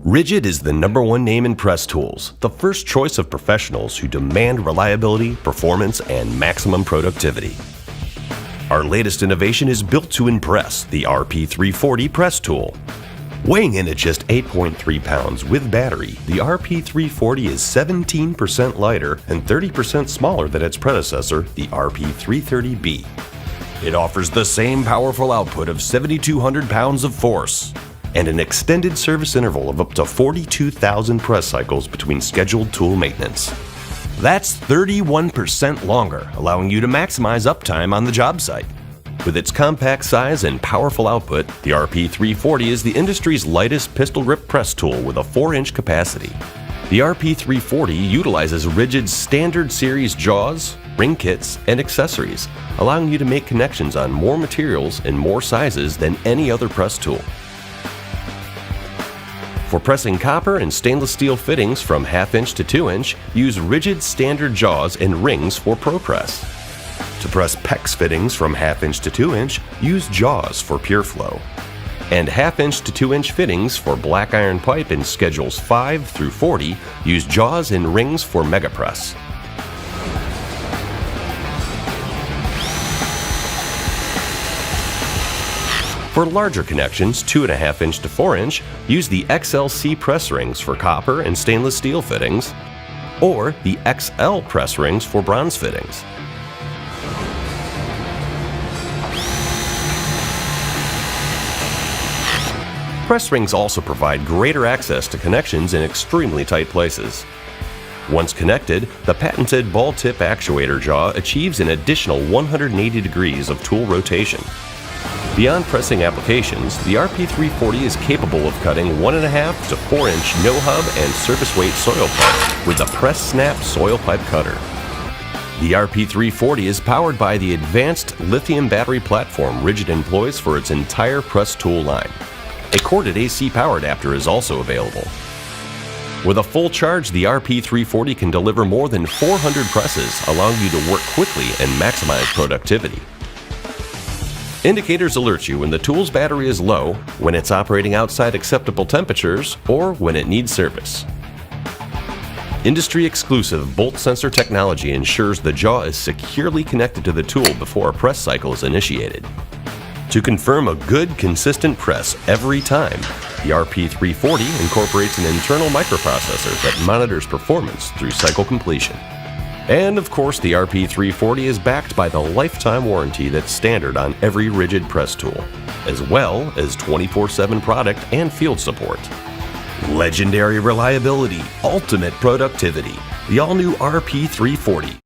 RIDGID is the #1 name in press tools, the first choice of professionals who demand reliability, performance, and maximum productivity. Our latest innovation is built to impress, the RP340 press tool. Weighing in at just 8.3 pounds with battery, the RP340 is 17% lighter and 30% smaller than its predecessor, the RP330B. It offers the same powerful output of 7,200 pounds of force and an extended service interval of up to 42,000 press cycles between scheduled tool maintenance. That's 31% longer, allowing you to maximize uptime on the job site. With its compact size and powerful output, the RP340 is the industry's lightest pistol grip press tool with a 4-inch capacity. The RP340 utilizes RIDGID's standard series jaws, ring kits, and accessories, allowing you to make connections on more materials and more sizes than any other press tool. For pressing copper and stainless steel fittings from 1/2 inch to 2 inch, use RIDGID standard jaws and rings for ProPress. To press PEX fittings from 1/2 inch to 2 inch, use jaws for pure flow. And 1/2 inch to 2 inch fittings for black iron pipe in schedules 5 through 40, use jaws and rings for megapress. For larger connections, 2.5 inch to 4 inch, use the XLC press rings for copper and stainless steel fittings, or the XL press rings for bronze fittings. Press rings also provide greater access to connections in extremely tight places. Once connected, the patented ball tip actuator jaw achieves an additional 180 degrees of tool rotation. Beyond pressing applications, the RP340 is capable of cutting 1.5 to 4 inch no-hub and surface weight soil pipe with a press snap soil pipe cutter. The RP340 is powered by the advanced lithium battery platform RIDGID employs for its entire press tool line. A corded AC power adapter is also available. With a full charge, the RP340 can deliver more than 400 presses, allowing you to work quickly and maximize productivity. Indicators alert you when the tool's battery is low, when it's operating outside acceptable temperatures, or when it needs service. Industry-exclusive bolt sensor technology ensures the jaw is securely connected to the tool before a press cycle is initiated. To confirm a good, consistent press every time, the RP340 incorporates an internal microprocessor that monitors performance through cycle completion. And of course, the RP340 is backed by the lifetime warranty that's standard on every RIDGID press tool, as well as 24/7 product and field support. Legendary reliability, ultimate productivity, the all-new RP340.